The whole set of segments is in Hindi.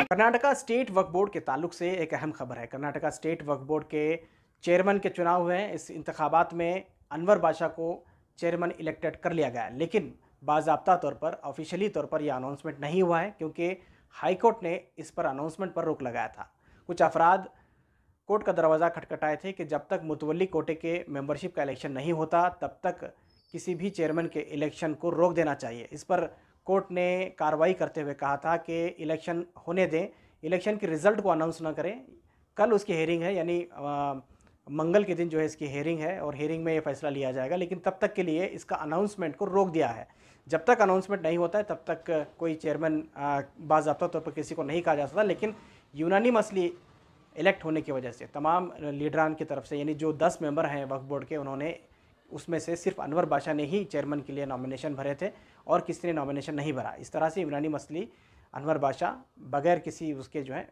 कर्नाटका स्टेट वक्फ बोर्ड के ताल्लुक से एक अहम खबर है। कर्नाटका स्टेट वक्फ बोर्ड के चेयरमैन के चुनाव हुए हैं। इस इंतखाबात में अनवर बादशाह को चेयरमैन इलेक्टेड कर लिया गया है, लेकिन बाज़ाब्ता तौर पर ऑफिशियली तौर पर यह अनाउंसमेंट नहीं हुआ है, क्योंकि हाई कोर्ट ने इस पर अनाउंसमेंट पर रोक लगाया था। कुछ अफराद कोर्ट का दरवाज़ा खटखटाए थे कि जब तक मुतवल्ली कोटे के मेंबरशिप का इलेक्शन नहीं होता तब तक किसी भी चेयरमैन के इलेक्शन को रोक देना चाहिए। इस पर कोर्ट ने कार्रवाई करते हुए कहा था कि इलेक्शन होने दें, इलेक्शन के रिज़ल्ट को अनाउंस ना करें। कल उसकी हेयरिंग है, यानी मंगल के दिन जो है इसकी हेयरिंग है और हेयरिंग में ये फैसला लिया जाएगा, लेकिन तब तक के लिए इसका अनाउंसमेंट को रोक दिया है। जब तक अनाउंसमेंट नहीं होता है तब तक कोई चेयरमैन बाज़ाब्ता तौर पर किसी को नहीं कहा जा सकता। लेकिन यूनानी मसली इलेक्ट होने की वजह से तमाम लीडरान की तरफ से, यानी जो 10 मेंबर हैं वक्फ बोर्ड के, उन्होंने उसमें से सिर्फ अनवर बादशाह ने ही चेयरमैन के लिए नॉमिनेशन भरे थे और किसी ने नॉमिनेशन नहीं भरा। इस तरह से यूनानी मसली अनवर बादशाह बगैर किसी उसके जो है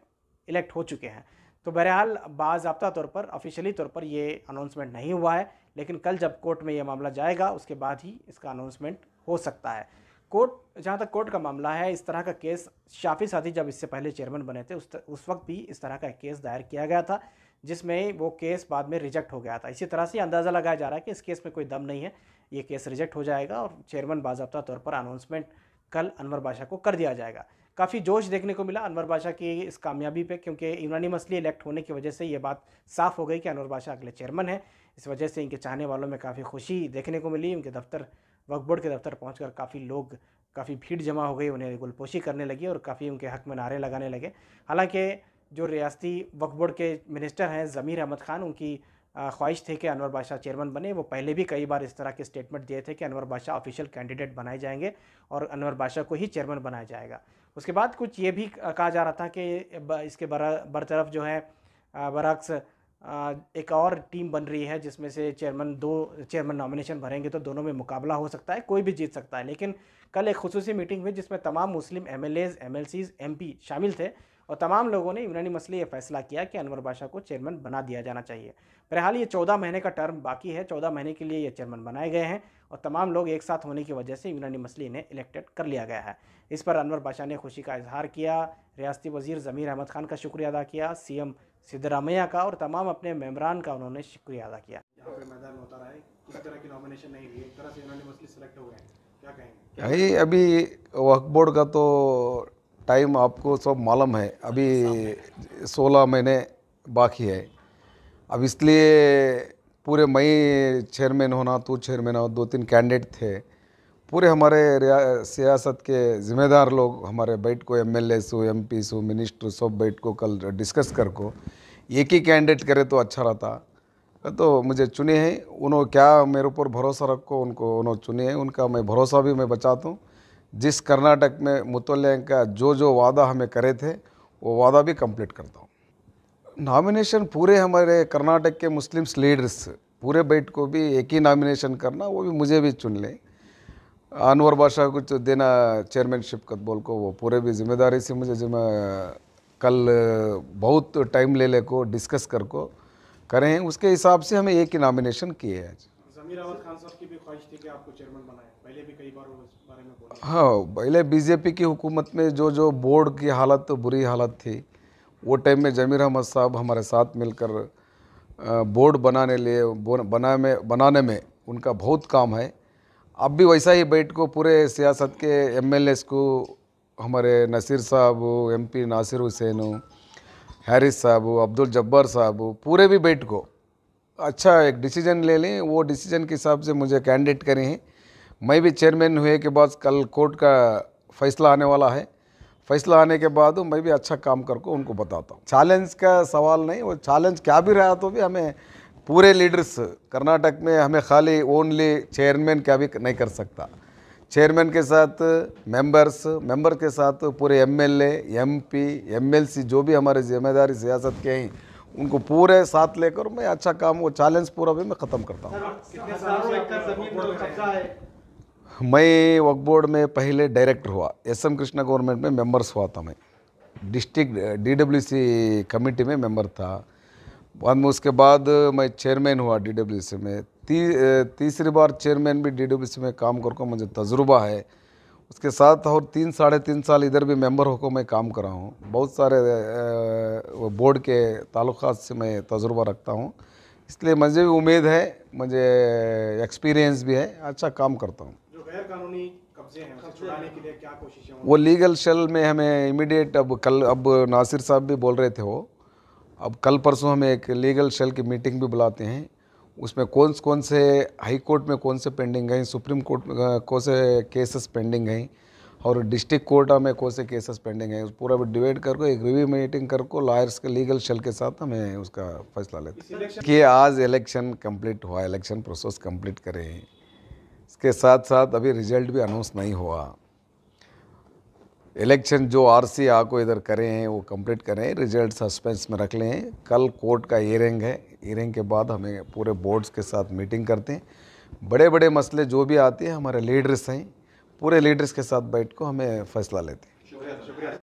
इलेक्ट हो चुके हैं। तो बहरहाल बाज़ाब्ता तौर पर ऑफिशियली तौर पर ये अनाउंसमेंट नहीं हुआ है, लेकिन कल जब कोर्ट में ये मामला जाएगा उसके बाद ही इसका अनाउंसमेंट हो सकता है। कोर्ट, जहाँ तक कोर्ट का मामला है, इस तरह का केस शाफी साथी जब इससे पहले चेयरमैन बने थे उस वक्त भी इस तरह का केस दायर किया गया था, जिसमें वो केस बाद में रिजेक्ट हो गया था। इसी तरह से अंदाज़ा लगाया जा रहा है कि इस केस में कोई दम नहीं है, ये केस रिजेक्ट हो जाएगा और चेयरमैन बाज़ाब्ता तौर पर अनाउंसमेंट कल अनवर बादशाह को कर दिया जाएगा। काफ़ी जोश देखने को मिला अनवर बादशाह की इस कामयाबी पे, क्योंकि यूनानी मसली इलेक्ट होने की वजह से ये बात साफ़ हो गई कि अनवर बादशाह अगले चेयरमैन है। इस वजह से इनके चाहने वालों में काफ़ी खुशी देखने को मिली। उनके दफ्तर, वक्फ बोर्ड के दफ्तर पहुँचकर काफ़ी भीड़ जमा हो गई, उन्हें गुलपोशी करने लगी और काफ़ी उनके हक़ में नारे लगाने लगे। हालांकि जो रियासती वक्फ बोर्ड के मिनिस्टर हैं ज़मीर अहमद ख़ान, उनकी ख्वाहिश थी कि अनवर बादशाह चेयरमैन बने। वो पहले भी कई बार इस तरह के स्टेटमेंट दिए थे कि अनवर बादशाह ऑफिशियल कैंडिडेट बनाए जाएंगे और अनवर बादशाह को ही चेयरमैन बनाया जाएगा। उसके बाद कुछ ये भी कहा जा रहा था कि इसके बरतरफ जो है बरअक्स एक और टीम बन रही है, जिसमें से दो चेयरमैन नॉमिनेशन भरेंगे तो दोनों में मुकाबला हो सकता है, कोई भी जीत सकता है। लेकिन कल एक खुसूसी मीटिंग हुई जिसमें तमाम मुस्लिम MLAs, MLCs, MP शामिल थे और तमाम लोगों ने यूनानी मसले ये फैसला किया कि अनवर बादशाह को चेयरमैन बना दिया जाना चाहिए। बहरहाल ये 14 महीने का टर्म बाकी है, 14 महीने के लिए ये चेयरमैन बनाए गए हैं और तमाम लोग एक साथ होने की वजह से यूनानी मसले इन्हें इलेक्टेड कर लिया गया है। इस पर अनवर बादशाह ने खुशी का इजहार किया, रियासती वज़ीर ज़मीर अहमद ख़ान का शुक्रिया अदा किया, CM सिद्धरामैया का और तमाम अपने मेंबरान का उन्होंने शुक्रिया अदा किया। यहाँ पे मैदान होता रहा है, किसी तरह की नॉमिनेशन नहीं हुई, एक तरह से यूनानी मसले सेलेक्ट हो गए, क्या कहेंगे? भाई अभी वक्फ बोर्ड का तो टाइम आपको सब मालूम है, अभी 16 महीने बाकी है। अब इसलिए पूरे मई चेयरमैन होना, तो चेयरमैन हो, 2-3 कैंडिडेट थे। पूरे हमारे सियासत के ज़िम्मेदार लोग हमारे बैठ को MLAs हो, MPs हो, मिनिस्टर सब बैठ को कल डिस्कस कर को एक ही कैंडिडेट करे तो अच्छा रहता। तो मुझे चुने हैं, उन्होंने क्या मेरे ऊपर भरोसा रखो, उनको उन्होंने चुने हैं, उनका मैं भरोसा भी मैं बचाता हूँ। जिस कर्नाटक में मुतवल्लियों का जो वादा हमें करे थे वो वादा भी कंप्लीट करता हूँ। नॉमिनेशन पूरे हमारे कर्नाटक के मुस्लिम्स लीडर्स पूरे बैठ को भी एक ही नॉमिनेशन करना, वो भी मुझे भी चुन लें। अनवर बादशाह कुछ देना चेयरमैनशिप का बोल को, वो पूरे भी जिम्मेदारी से मुझे कल बहुत टाइम ले को डिस्कस कर को करें, उसके हिसाब से हमें एक ही नॉमिनेशन किए हैं। ज़मीर अहमद ख़ान साहब की भी ख्वाहिश थी कि आपको चेयरमैन बनाएं, पहले भी कई बार उस बारे में बोले। हाँ, पहले BJP की हुकूमत में जो बोर्ड की हालत बुरी हालत थी, वो टाइम में ज़मीर अहमद साहब हमारे साथ मिलकर बोर्ड बनाने में उनका बहुत काम है। अब भी वैसा ही बैठ को पूरे सियासत के MLAs को, हमारे नसीर साहब, MP नासिर हुसैन, हैरिस साहब, अब्दुल जब्बार साहब, पूरे भी बैठ को अच्छा एक डिसीजन ले लें। वो डिसीजन के हिसाब से मुझे कैंडिडेट करें हैं। मैं भी चेयरमैन हुए के बाद कल कोर्ट का फैसला आने वाला है, फैसला आने के बाद मैं भी अच्छा काम करके उनको बताता हूँ। चैलेंज का सवाल नहीं, वो चैलेंज क्या भी रहा तो भी हमें पूरे लीडर्स कर्नाटक में, हमें खाली ओनली चेयरमैन क्या भी नहीं कर सकता। चेयरमैन के साथ मेंबर के साथ पूरे MLA, MP, MLC जो भी हमारे जिम्मेदारी सियासत के हैं, उनको पूरे साथ लेकर मैं अच्छा काम, वो चैलेंज पूरा भी मैं ख़त्म करता हूँ। मैं वक्फ बोर्ड में पहले डायरेक्टर हुआ, SM कृष्णा गवर्नमेंट में मेंबर्स हुआ था। मैं डिस्ट्रिक्ट DWC कमेटी में मेंबर था। बाद में उसके बाद मैं चेयरमैन हुआ DWC में। तीसरी बार चेयरमैन भी DWC में काम करके मुझे तजुर्बा है। उसके साथ और 3 साढ़े 3 साल इधर भी मेंबर होकर मैं काम कर रहा हूँ। बहुत सारे बोर्ड के ताल्लुकात से मैं तजुर्बा रखता हूँ, इसलिए मुझे भी उम्मीद है, मुझे एक्सपीरियंस भी है, अच्छा काम करता हूँ। जो गैर कानूनी कब्जे हैं उसे छुड़ाने के लिए क्या कोशिशें होंगी? वो लीगल शेल में हमें इमीडिएट अब नासिर साहब भी बोल रहे थे, वो अब कल परसों हमें एक लीगल शेल की मीटिंग भी बुलाते हैं। उसमें कौन से हाई कोर्ट में कौन से पेंडिंग हैं, सुप्रीम कोर्ट में कौन से केसेस पेंडिंग हैं और डिस्ट्रिक्ट कोर्ट में कौन से केसेस पेंडिंग हैं, पूरा डिवाइड करके एक रिव्यू मीटिंग करके लॉयर्स के लीगल शेल के साथ हमें उसका फैसला लेते हैं कि आज इलेक्शन कंप्लीट हुआ, इलेक्शन प्रोसेस कंप्लीट करें। इसके साथ साथ अभी रिजल्ट भी अनाउंस नहीं हुआ। इलेक्शन जो आरसी को इधर करें हैं वो कंप्लीट करें, रिजल्ट सस्पेंस में रख लें। कल कोर्ट का हियरिंग है, हियरिंग के बाद हमें पूरे बोर्ड्स के साथ मीटिंग करते हैं। बड़े बड़े मसले जो भी आते हैं, हमारे लीडर्स हैं, पूरे लीडर्स के साथ बैठ को हमें फैसला लेते हैं।